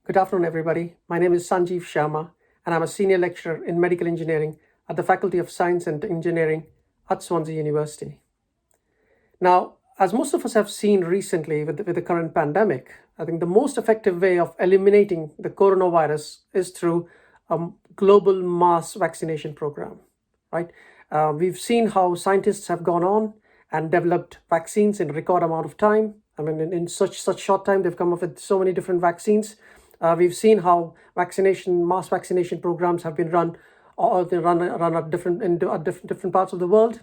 Good afternoon, everybody. My name is Sanjeev Sharma, and I'm a senior lecturer in medical engineering at the Faculty of Science and Engineering at Swansea University. Now, as most of us have seen recently with the current pandemic, I think the most effective way of eliminating the coronavirus is through a global mass vaccination program, right? We've seen how scientists have gone on and developed vaccines in a record amount of time. I mean, in such short time, they've come up with so many different vaccines. We've seen how mass vaccination programs have been run, or they run at different parts of the world.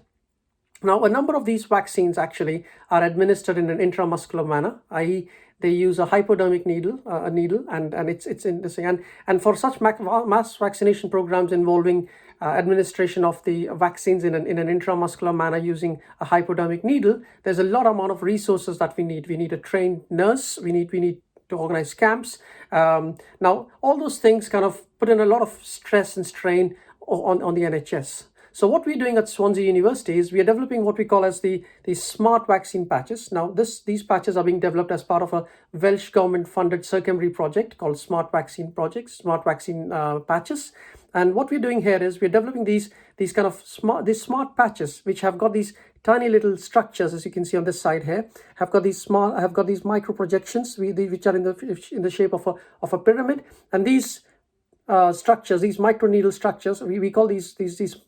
Now, a number of these vaccines actually are administered in an intramuscular manner, i.e., they use a hypodermic needle, and it's in this and for such mass vaccination programs involving administration of the vaccines in an intramuscular manner using a hypodermic needle, there's a lot amount of resources that we need. We need a trained nurse. We need to organize camps. Now, all those things kind of put in a lot of stress and strain on the NHS. So what we're doing at Swansea University is we are developing what we call as the smart vaccine patches. Now, these patches are being developed as part of a Welsh government-funded circumary project called Smart Vaccine Patches. And what we're doing here is we're developing these smart patches, which have got these tiny little structures, as you can see on this side here, have got these micro projections, which are in the shape of a pyramid, and these structures, these microneedle structures, we call these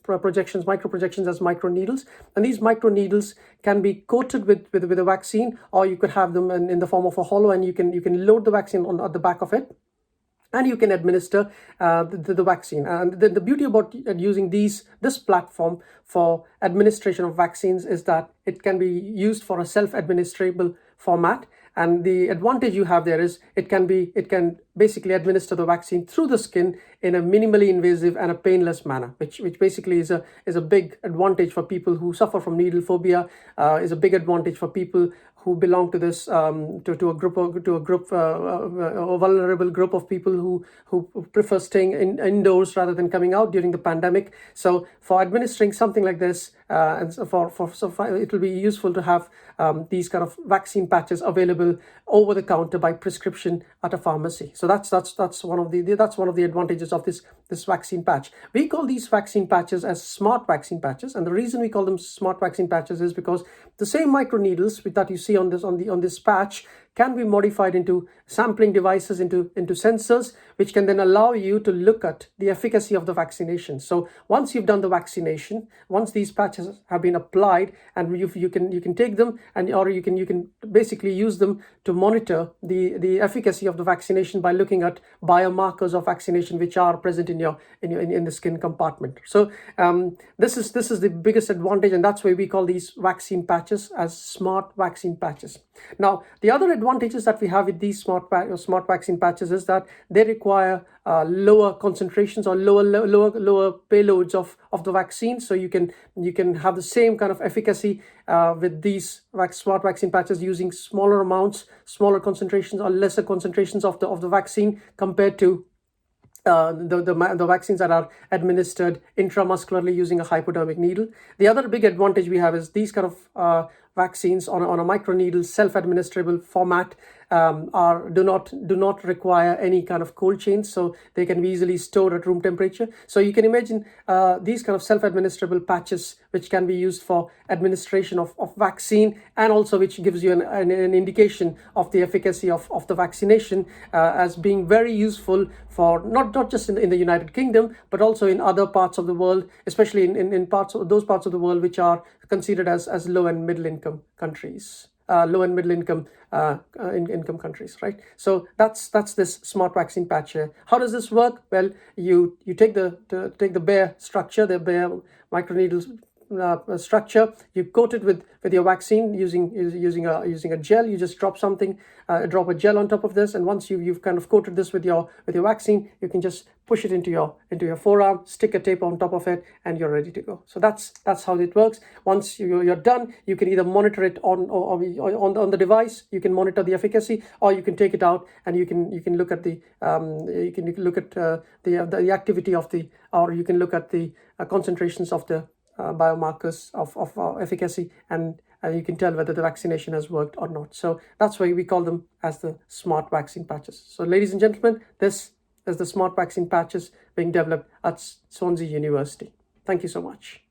projections, micro projections, as microneedles, and these microneedles can be coated with a vaccine, or you could have them in the form of a hollow, and you can load the vaccine at the back of it, and you can administer the vaccine. And the beauty about using this platform for administration of vaccines is that it can be used for a self-administrable format. And the advantage you have there is it can basically administer the vaccine through the skin in a minimally invasive and a painless manner, which basically is a big advantage for people who suffer from needle phobia, is a big advantage for people who belong to this a vulnerable group of people who prefer staying indoors rather than coming out during the pandemic. So for administering something like this, and so it will be useful to have these kind of vaccine patches available over the counter by prescription at a pharmacy. So that's one of the advantages of this vaccine patch. We call these vaccine patches as smart vaccine patches, and the reason we call them smart vaccine patches is because the same microneedles that you see on this patch can be modified into sampling devices, into sensors, which can then allow you to look at the efficacy of the vaccination. So once you've done the vaccination, once these patches have been applied, and you can take them or you can basically use them to monitor the efficacy of the vaccination by looking at biomarkers of vaccination which are present in the skin compartment. So this is the biggest advantage, and that's why we call these vaccine patches as smart vaccine patches. Now, the other advantages that we have with these smart vaccine patches is that they require lower concentrations or lower payloads of the vaccine. So you can have the same kind of efficacy with these smart vaccine patches using smaller amounts, smaller concentrations, or lesser concentrations of the vaccine compared to the vaccines that are administered intramuscularly using a hypodermic needle. The other big advantage we have is these kind of vaccines on a microneedle self-administrable format do not require any kind of cold chains, so they can be easily stored at room temperature. So you can imagine these kind of self-administrable patches, which can be used for administration of vaccine, and also which gives you an indication of the efficacy of the vaccination, as being very useful for not just in the United Kingdom, but also in other parts of the world, especially in those parts of the world which are considered as low and middle income countries. Income countries, right? So that's this smart vaccine patch here. How does this work? Well, you take the bare structure, the bare microneedle structure, you coat it with your vaccine using a gel. You just drop a gel on top of this, and once you've kind of coated this with your vaccine, you can just push it into your forearm, stick a tape on top of it, and you're ready to go. So that's how it works. Once you're done, you can either monitor it on the device. You can monitor the efficacy, or you can take it out and you can look at the activity of or you can look at the concentrations of the biomarkers of efficacy, and and you can tell whether the vaccination has worked or not. So that's why we call them as the smart vaccine patches. So ladies and gentlemen, this is the smart vaccine patches being developed at Swansea University. Thank you so much.